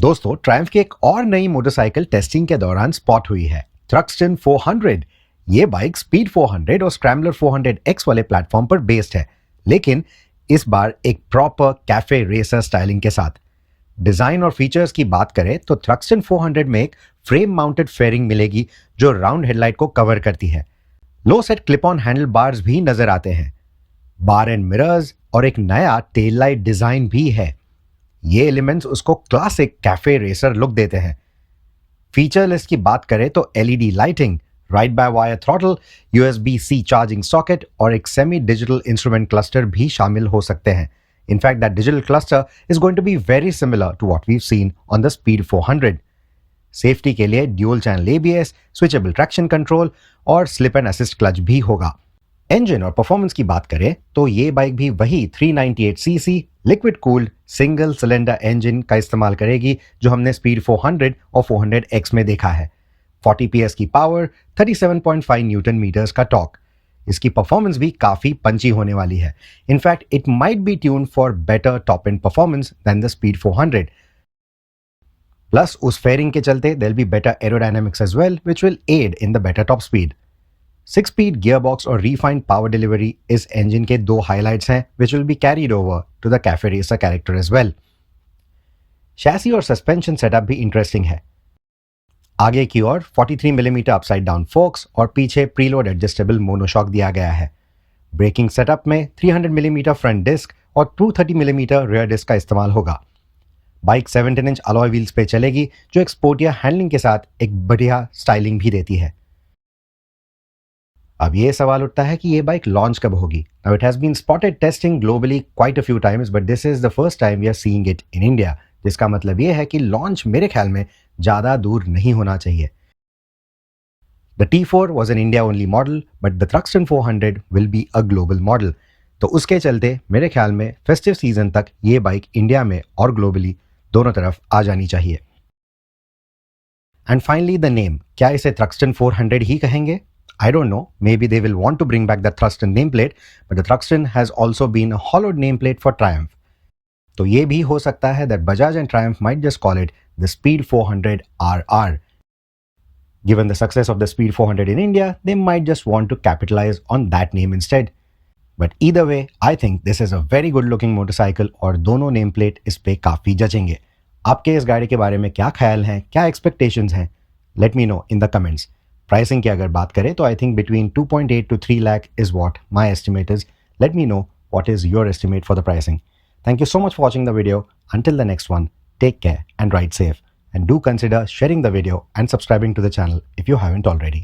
दोस्तों, ट्रायम्फ की एक और नई मोटरसाइकिल टेस्टिंग के दौरान स्पॉट हुई है, थ्रक्सटन 400। ये बाइक स्पीड 400 और स्क्रैम्बलर 400X वाले प्लेटफॉर्म पर बेस्ड है, लेकिन इस बार एक प्रॉपर कैफे रेसर स्टाइलिंग के साथ। डिजाइन और फीचर्स की बात करें तो थ्रक्सटन 400 में एक फ्रेम माउंटेड फेयरिंग मिलेगी जो राउंड हेडलाइट को कवर करती है। लो set clip on handle bars भी नजर आते हैं, बार एंड मिरर्स और एक नया टेल लाइट डिजाइन भी है। ये एलिमेंट्स उसको क्लासिक कैफे रेसर लुक देते हैं। फीचर लिस्ट की बात करें तो LED lighting, ride by wire throttle, USB-C charging socket और एक सेमी डिजिटल इंस्ट्रूमेंट क्लस्टर भी शामिल हो सकते हैं। In fact that digital cluster is going to be very similar to what we've seen on the speed 400। Safety के लिए dual channel ABS, switchable traction control और स्लिप एंड असिस्ट क्लच भी होगा। इंजन और परफॉर्मेंस की बात करें तो ये बाइक भी वही 398cc liquid cooled single cylinder engine का इस्तेमाल करेगी जो हमने स्पीड 400 और 400X में देखा है। 40 PS की पावर, 37.5 न्यूटन मीटर्स का टॉर्क। इसकी परफॉर्मेंस भी काफी पंची होने वाली है। In fact it might be tune for better top end performance than the speed 400। Plus उस फेयरिंग के चलते there will be better aerodynamics as well which will add in the better top speed. 6-speed gearbox और refined power delivery इस engine के दो highlights हैं which will be carried over to the cafe racer character as well। शैसी और suspension setup भी interesting है। आगे की ओर 43 मिलीमीटर अपसाइड डाउन फोक्स और पीछे प्रीलोड एडजस्टेबल मोनोशॉक दिया गया है। ब्रेकिंग सेटअप में 300 मिलीमीटर फ्रंट डिस्क और 230 मिलीमीटर रियर डिस्क का इस्तेमाल होगा। बाइक 17 इंच अलॉय व्हील्स पे चलेगी जो एक स्पोर्टिया हैंडलिंग के साथ एक बढ़िया स्टाइलिंग भी देती है। अब ये सवाल उठता है कि ये बाइक लॉन्च कब होगी। Now it has been spotted testing globally quite a few times but this is the first time we are seeing it in India, जिसका मतलब ये है कि लॉन्च मेरे ख्याल में ज्यादा दूर नहीं होना चाहिए। The T4 was an India only model but the Thruxton 400 will be a global model। तो उसके चलते मेरे ख्याल में फेस्टिव सीजन तक ये बाइक इंडिया में और ग्लोबली दोनों तरफ आ जानी चाहिए। एंड फाइनली द नेम, क्या इसे Thruxton 400 ही कहेंगे? I don't know, maybe they will want to bring back the Thruxton nameplate, but the Thruxton has also been a hollowed nameplate for Triumph। तो ये भी हो सकता है that Bajaj and Triumph might just call it the Speed 400 RR। Given the success of the Speed 400 in India, they might just want to capitalize on that name instead। But either way, I think this is a very good looking motorcycle और दोनों nameplate इस पे काफी जचेंगे। आपके इस गाड़ी के बारे में क्या ख्याल हैं, क्या expectations हैं? Let me know in the comments। Pricing की अगर बात करें तो I think between 2.8 to 3 lakh is what my estimate is. Let me know what is your estimate for the pricing. Thank you so much for watching the video. Until the next one, take care and ride safe, and do consider sharing the video and subscribing to the channel if you haven't already।